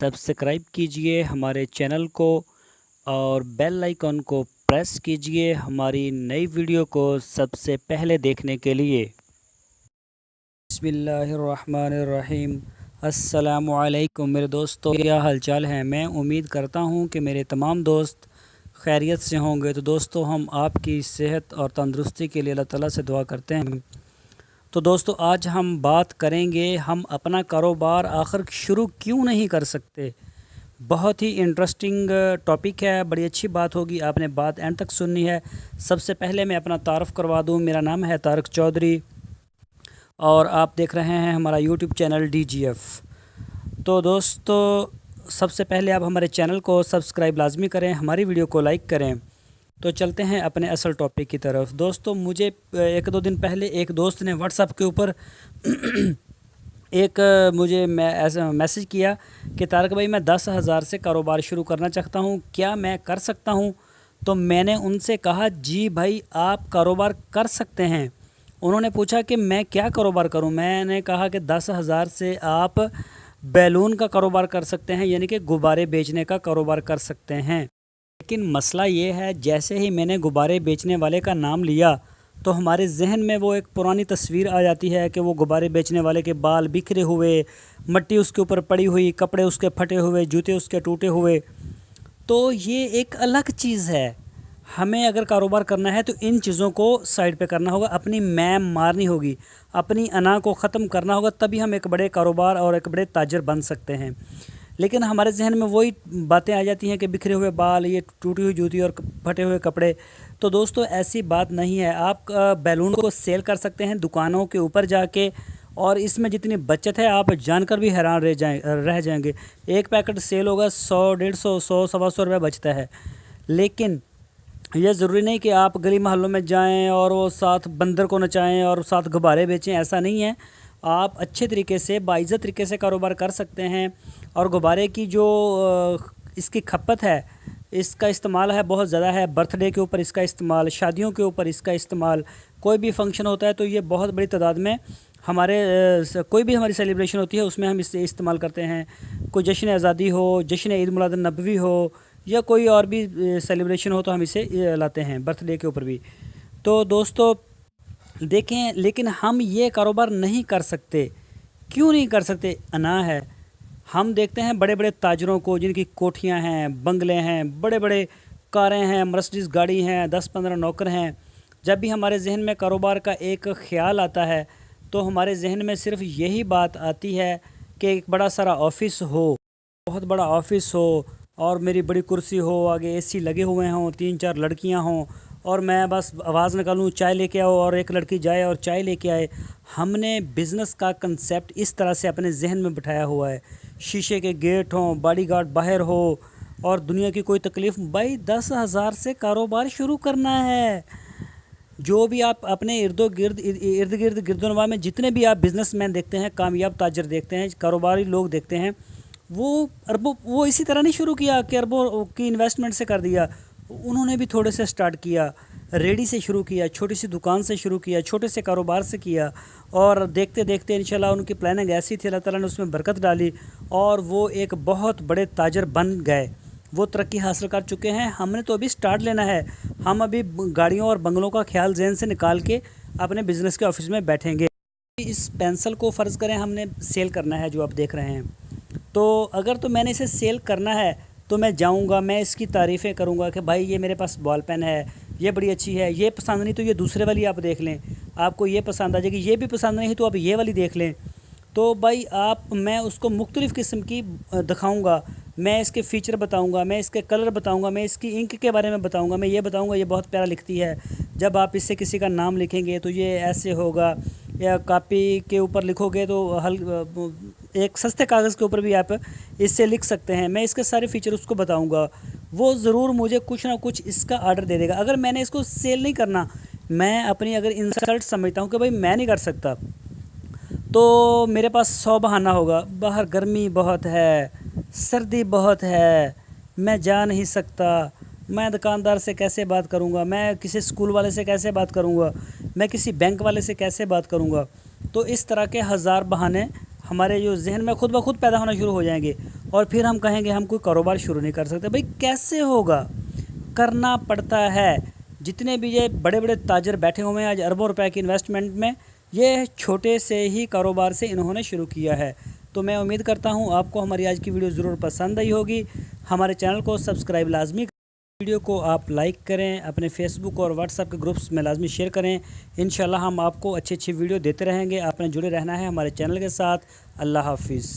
Subscribe कीजिए हमारे channel को और बेल आइकन को प्रेस कीजिए हमारी नई वीडियो को सबसे पहले देखने के लिए। बिस्मिल्लाहिर्रहमानिर्रहीम। अस्सलामुअलैकुम मेरे दोस्तों, क्या हालचाल है। मैं उम्मीद करता हूँ कि मेरे तमाम दोस्त खैरियत से होंगे। तो दोस्तों, हम आपकी सेहत और तंदुरुस्ती के लिए अल्लाह ताला से दुआ करते हैं। तो दोस्तों, आज हम बात करेंगे हम अपना कारोबार आखिर शुरू क्यों नहीं कर सकते। बहुत ही इंटरेस्टिंग टॉपिक है, बड़ी अच्छी बात होगी, आपने बात एंड तक सुननी है। सबसे पहले मैं अपना तारफ़ करवा दूं, मेरा नाम है तारक चौधरी और आप देख रहे हैं हमारा यूट्यूब चैनल DGF। तो दोस्तों, सबसे पहले आप हमारे चैनल को सब्सक्राइब लाजमी करें, हमारी वीडियो को लाइक करें। तो चलते हैं अपने असल टॉपिक की तरफ। दोस्तों, मुझे एक दो दिन पहले एक दोस्त ने व्हाट्सएप के ऊपर मुझे ऐसा मैसेज किया कि तारक भाई, मैं 10,000 से कारोबार शुरू करना चाहता हूँ, क्या मैं कर सकता हूँ। तो मैंने उनसे कहा, जी भाई, आप कारोबार कर सकते हैं। उन्होंने पूछा कि मैं क्या कारोबार करूं। मैंने कहा कि 10,000 से आप बैलून का कारोबार कर सकते हैं, यानी कि गुब्बारे बेचने का कारोबार कर सकते हैं। लेकिन मसला ये है, जैसे ही मैंने गुब्बारे बेचने वाले का नाम लिया तो हमारे जहन में वो एक पुरानी तस्वीर आ जाती है कि वो गुब्बारे बेचने वाले के बाल बिखरे हुए, मिट्टी उसके ऊपर पड़ी हुई, कपड़े उसके फटे हुए, जूते उसके टूटे हुए। तो ये एक अलग चीज़ है। हमें अगर कारोबार करना है तो इन चीज़ों को साइड पे करना होगा, अपनी मैम मारनी होगी, अपनी अना को ख़त्म करना होगा, तभी हम एक बड़े कारोबार और एक बड़े ताजर बन सकते हैं। लेकिन हमारे जहन में वही बातें आ जाती हैं कि बिखरे हुए बाल, ये टूटी हुई जूती और फटे हुए कपड़े। तो दोस्तों, ऐसी बात नहीं है। आप बैलून को सेल कर सकते हैं दुकानों के ऊपर जाके, और इसमें जितनी बचत है आप जानकर भी हैरान रह जाएंगे। एक पैकेट सेल होगा 100, 150, 100, 125 रुपये बचता है। लेकिन ये ज़रूरी नहीं कि आप गली मोहल्लों में जाएं और वो साथ बंदर को नचाएं और साथ गुब्बारे बेचें, ऐसा नहीं है। आप अच्छे तरीके से, बाइज़्ज़त तरीके से कारोबार कर सकते हैं। और गुब्बारे की जो इसकी खपत है, इसका इस्तेमाल है, बहुत ज़्यादा है। बर्थडे के ऊपर इसका इस्तेमाल, शादियों के ऊपर इसका इस्तेमाल, कोई भी फंक्शन होता है तो ये बहुत बड़ी तादाद में हमारे कोई भी हमारी सेलिब्रेशन होती है उसमें हम इसे इस्तेमाल करते हैं। कोई जश्न आज़ादी हो, जश्न ईद मिलाद नबवी हो, या कोई और भी सेलिब्रेशन हो तो हम इसे लाते हैं, बर्थडे के ऊपर भी। तो दोस्तों देखें, लेकिन हम ये कारोबार नहीं कर सकते। क्यों नहीं कर सकते? अना है। हम देखते हैं बड़े बड़े ताजरों को, जिनकी कोठियां हैं, बंगले हैं, बड़े बड़े कारें हैं, मर्सिडीज़ गाड़ी हैं, 10-15 नौकर हैं। जब भी हमारे जहन में कारोबार का एक ख़्याल आता है तो हमारे जहन में सिर्फ यही बात आती है कि एक बड़ा सारा ऑफ़िस हो, बहुत बड़ा ऑफ़िस हो, और मेरी बड़ी कुर्सी हो, आगे AC लगे हुए हों, 3-4 लड़कियां हों, और मैं बस आवाज़ निकालूं, चाय लेके आओ, और एक लड़की जाए और चाय लेके आए। हमने बिज़नेस का कंसेप्ट इस तरह से अपने जहन में बिठाया हुआ है। शीशे के गेट हों, बॉडीगार्ड बाहर हो, और दुनिया की कोई तकलीफ़। भाई, 10,000 से कारोबार शुरू करना है। जो भी आप अपने इर्द गिर्द गिरदोनवा में जितने भी आप बिज़नेसमैन देखते हैं, कामयाब ताजर देखते हैं, कारोबारी लोग देखते हैं, वो इसी तरह नहीं शुरू किया कि अरबों की इन्वेस्टमेंट से कर दिया। उन्होंने भी थोड़े से स्टार्ट किया, रेडी से शुरू किया, छोटी सी दुकान से शुरू किया, छोटे से कारोबार से किया, और देखते देखते इंशाल्लाह उनकी प्लानिंग ऐसी थी, अल्लाह ताला ने उसमें बरकत डाली और वो एक बहुत बड़े ताजर बन गए। वो तरक्की हासिल कर चुके हैं। हमने तो अभी स्टार्ट लेना है। हम अभी गाड़ियों और बंगलों का ख्याल जहन से निकाल के अपने बिज़नेस के ऑफिस में बैठेंगे। इस पेंसिल को फ़र्ज़ करें हमने सेल करना है, जो आप देख रहे हैं, तो अगर तो मैंने इसे सेल करना है तो मैं जाऊंगा, मैं इसकी तारीफ़ें करूंगा कि भाई ये मेरे पास बॉल पेन है, ये बड़ी अच्छी है, ये पसंद नहीं तो ये दूसरे वाली आप देख लें, आपको ये पसंद आ जाएगी, ये भी पसंद नहीं तो आप ये वाली देख लें। तो भाई मैं उसको मुख्तलिफ़ किस्म की दिखाऊंगा, मैं इसके फ़ीचर बताऊंगा, मैं इसके कलर बताऊंगा, मैं इसकी इंक के बारे में बताऊंगा, मैं ये बताऊंगा ये बहुत प्यारा लिखती है, जब आप इससे किसी का नाम लिखेंगे तो ये ऐसे होगा, या कापी के ऊपर लिखोगे तो एक सस्ते कागज़ के ऊपर भी आप इससे लिख सकते हैं। मैं इसके सारे फ़ीचर उसको बताऊंगा, वो ज़रूर मुझे कुछ ना कुछ इसका आर्डर दे देगा। अगर मैंने इसको सेल नहीं करना, मैं अपनी अगर इंसल्ट समझता हूँ कि भाई मैं नहीं कर सकता, तो मेरे पास 100 बहाना होगा। बाहर गर्मी बहुत है, सर्दी बहुत है, मैं जा नहीं सकता, मैं दुकानदार से कैसे बात करूंगा, मैं किसी स्कूल वाले से कैसे बात करूंगा, मैं किसी बैंक वाले से कैसे बात करूंगा। तो इस तरह के हज़ार बहाने हमारे जो जहन में खुद ब खुद पैदा होना शुरू हो जाएंगे और फिर हम कहेंगे हम कोई कारोबार शुरू नहीं कर सकते। भाई कैसे होगा, करना पड़ता है। जितने भी ये बड़े बड़े ताजर बैठे हुए हैं आज अरबों रुपए की इन्वेस्टमेंट में, ये छोटे से ही कारोबार से इन्होंने शुरू किया है। तो मैं उम्मीद करता हूँ आपको हमारी आज की वीडियो ज़रूर पसंद आई होगी। हमारे चैनल को सब्सक्राइब लाजमी, वीडियो को आप लाइक करें, अपने फेसबुक और व्हाट्सएप के ग्रुप्स में लाजमी शेयर करें। इंशाल्लाह हम आपको अच्छी अच्छी वीडियो देते रहेंगे। आपने जुड़े रहना है हमारे चैनल के साथ। अल्लाह हाफिज़।